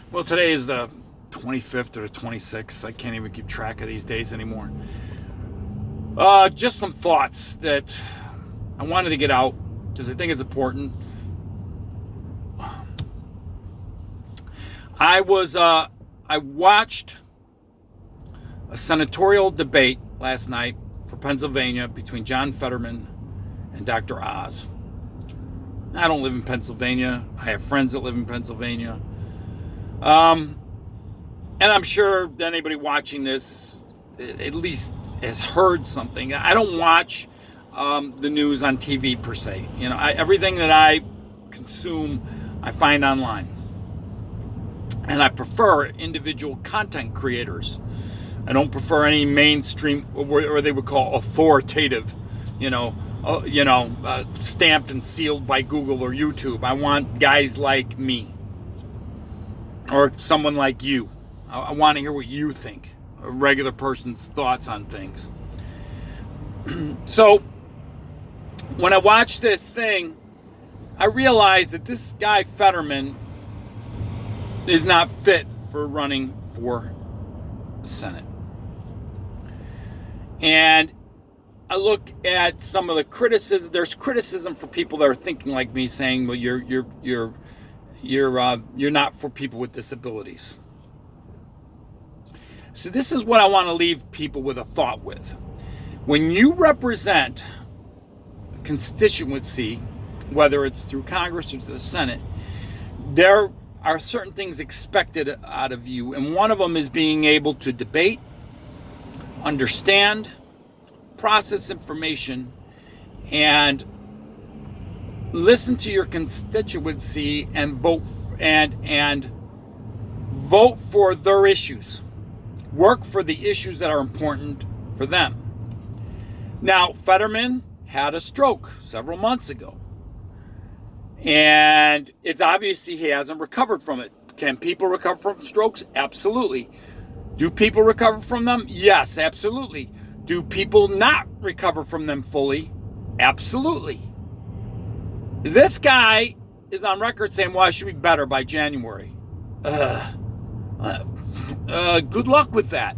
Well, today is the 25th or the 26th. I can't even keep track of these days anymore. Just some thoughts that I wanted to get out because I think it's important. I watched a senatorial debate last night for Pennsylvania between John Fetterman and Dr. Oz. I don't live in Pennsylvania. I have friends that live in Pennsylvania. And I'm sure that anybody watching this at least has heard something. I don't watch the news on TV per se. You know, everything that I consume, I find online. And I prefer individual content creators. I don't prefer any mainstream, or they would call authoritative, stamped and sealed by Google or YouTube. I want guys like me or someone like you. I want to hear what you think, a regular person's thoughts on things. So when I watched this thing, I realized that this guy Fetterman is not fit for running for the Senate. And I look at some of the criticism. There's criticism for people that are thinking like me, saying, "Well, you're not for people with disabilities." So this is what I want to leave people with a thought with. When you represent a constituency, whether it's through Congress or to the Senate, there are certain things expected out of you. And one of them is being able to debate, understand, process information, and listen to your constituency and vote vote for their issues. Work for the issues that are important for them. Now, Fetterman had a stroke several months ago. And it's obvious he hasn't recovered from it. Can people recover from strokes? Absolutely. Do people recover from them? Yes, absolutely. Do people not recover from them fully? Absolutely. This guy is on record saying, well, I should be better by January. Good luck with that.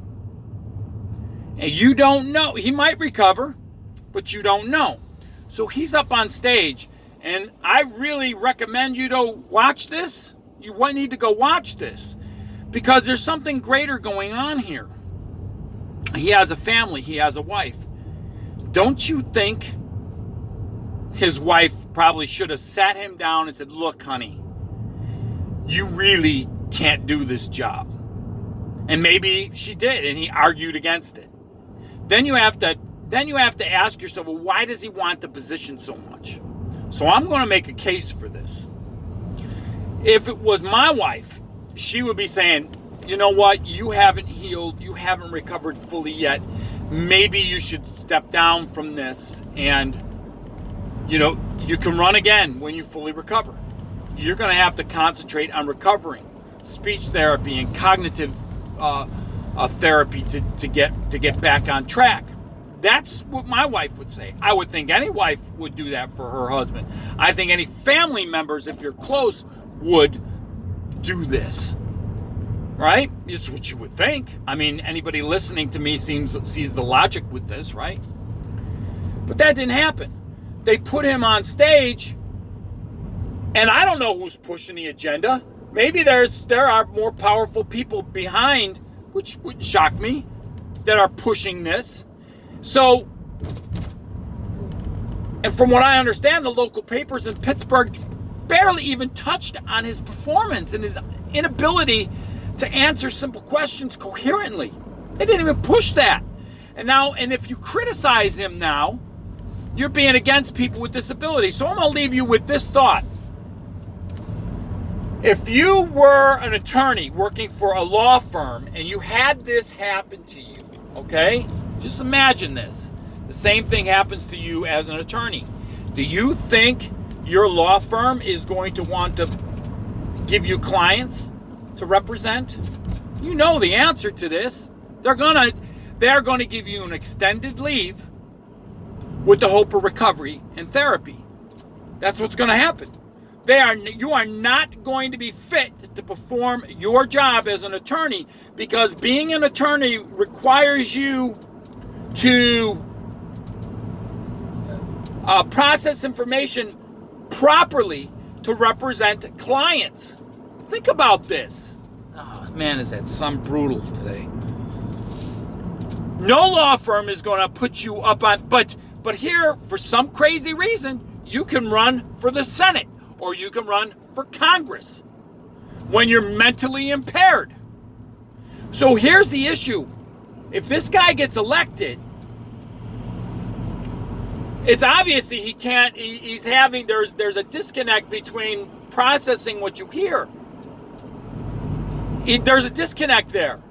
And you don't know. He might recover, but you don't know. So he's up on stage, and I really recommend you to watch this. You need to go watch this because there's something greater going on here. He has a family. He has a wife. Don't you think his wife probably should have sat him down and said, look, honey, you really can't do this job. And maybe she did, and he argued against it. Then you have to ask yourself, well, why does he want the position so much? So I'm going to make a case for this. If it was my wife, she would be saying, you know what, you haven't healed, you haven't recovered fully yet. Maybe you should step down from this and, you can run again when you fully recover. You're going to have to concentrate on recovering. Speech therapy and cognitive therapy to get back on track. That's what my wife would say. I would think any wife would do that for her husband. I think any family members, if you're close, would do this. Right? It's what you would think. I mean, anybody listening to me sees the logic with this, right? But that didn't happen. They put him on stage, and I don't know who's pushing the agenda. Maybe there are more powerful people behind, which would shock me, that are pushing this. So, and from what I understand, the local papers in Pittsburgh barely even touched on his performance and his inability to answer simple questions coherently. They didn't even push that. And if you criticize him now, you're being against people with disabilities. So I'm going to leave you with this thought. If you were an attorney working for a law firm and you had this happen to you, okay? Just imagine this. The same thing happens to you as an attorney. Do you think your law firm is going to want to give you clients to represent? You know the answer to this. They're going to give you an extended leave with the hope of recovery and therapy. That's what's going to happen. You are not going to be fit to perform your job as an attorney, because being an attorney requires you to process information properly to represent clients. Think about this. Oh man, is that sun brutal today? No law firm is going to put you up on, but here, for some crazy reason, you can run for the Senate or you can run for Congress when you're mentally impaired. So here's the issue. If this guy gets elected, it's obviously he can't, he's having, there's a disconnect between processing what you hear. There's a disconnect there.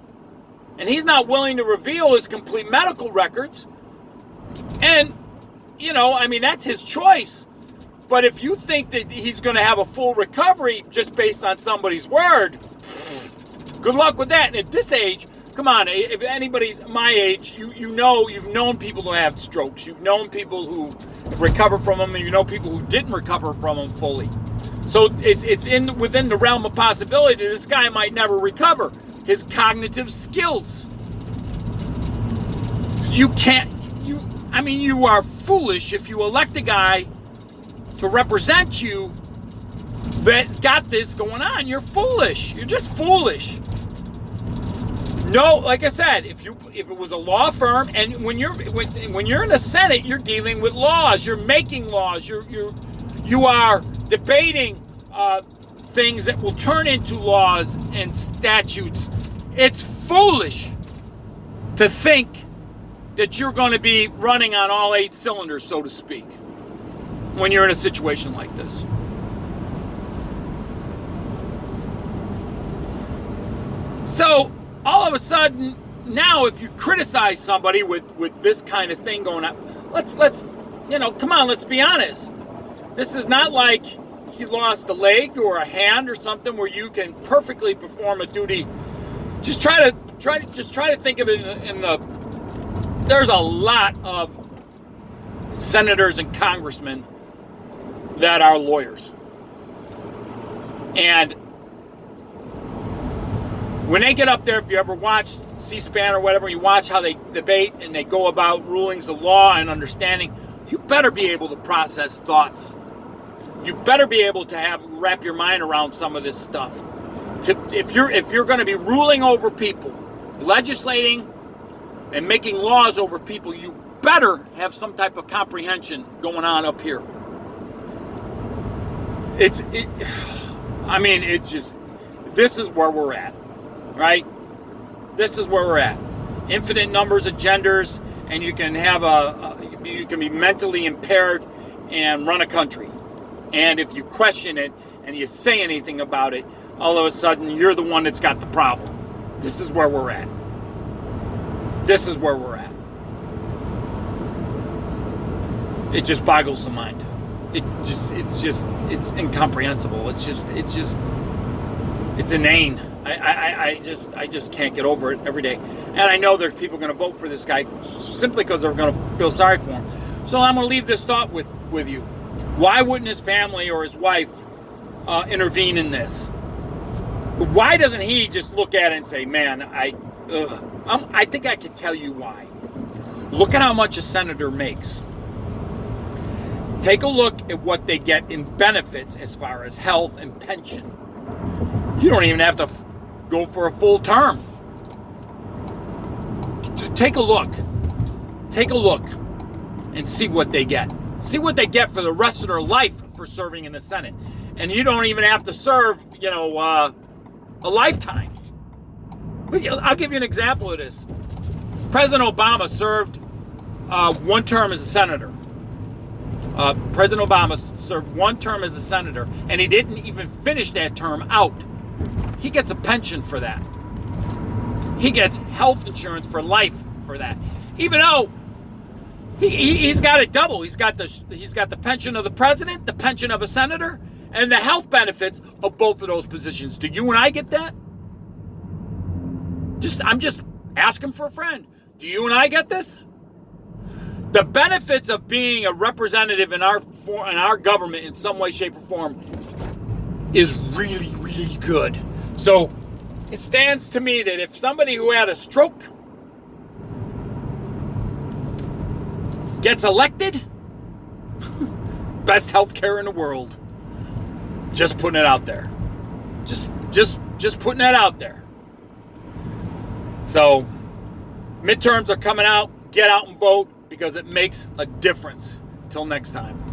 And he's not willing to reveal his complete medical records. And, you know, I mean, that's his choice. But if you think that he's going to have a full recovery just based on somebody's word, good luck with that. And at this age, come on, if anybody my age, you know, you've known people who have strokes. You've known people who recover from them, and you know people who didn't recover from them fully. So it's within the realm of possibility that this guy might never recover. His cognitive skills. You are foolish if you elect a guy to represent you that's got this going on. You're foolish. You're just foolish. No, like I said, if it was a law firm, and when you're in the Senate, you're dealing with laws. You're making laws. You are debating things that will turn into laws and statutes. It's foolish to think that you're going to be running on all 8 cylinders, so to speak, when you're in a situation like this. So all of a sudden, now if you criticize somebody with this kind of thing going on, let's come on, let's be honest. This is not like he lost a leg or a hand or something where you can perfectly perform a duty. Just try to think of it in the. There's a lot of senators and congressmen that are lawyers, and when they get up there, if you ever watch C-SPAN or whatever, you watch how they debate and they go about rulings of law and understanding, you better be able to process thoughts. You better be able to wrap your mind around some of this stuff. If you're going to be ruling over people, legislating and making laws over people, you better have some type of comprehension going on up here. This is where we're at, right? This is where we're at. Infinite numbers of genders, and you can you can be mentally impaired and run a country. And if you question it and you say anything about it, all of a sudden you're the one that's got the problem. This is where we're at. This is where we're at. It just boggles the mind. It's incomprehensible. It's inane. I just can't get over it every day. And I know there's people going to vote for this guy simply because they're going to feel sorry for him. So I'm going to leave this thought with you. Why wouldn't his family or his wife intervene in this? Why doesn't he just look at it and say, man, I think I can tell you why. Look at how much a senator makes. Take a look at what they get in benefits as far as health and pension. You don't even have to go for a full term. Take a look. Take a look and see what they get. See what they get for the rest of their life for serving in the Senate. And you don't even have to serve, a lifetime. I'll give you an example of this. President Obama served one term as a senator. President Obama served one term as a senator, and he didn't even finish that term out. He gets a pension for that. He gets health insurance for life for that. Even though he's got it double. He's got the pension of the president, the pension of a senator, and the health benefits of both of those positions. Do you and I get that? I'm just asking for a friend. Do you and I get this? The benefits of being a representative in our government in some way, shape, or form is really, really good. So it stands to me that if somebody who had a stroke gets elected, best healthcare in the world. Just putting it out there. Just putting that out there. So midterms are coming out. Get out and vote because it makes a difference. Till next time.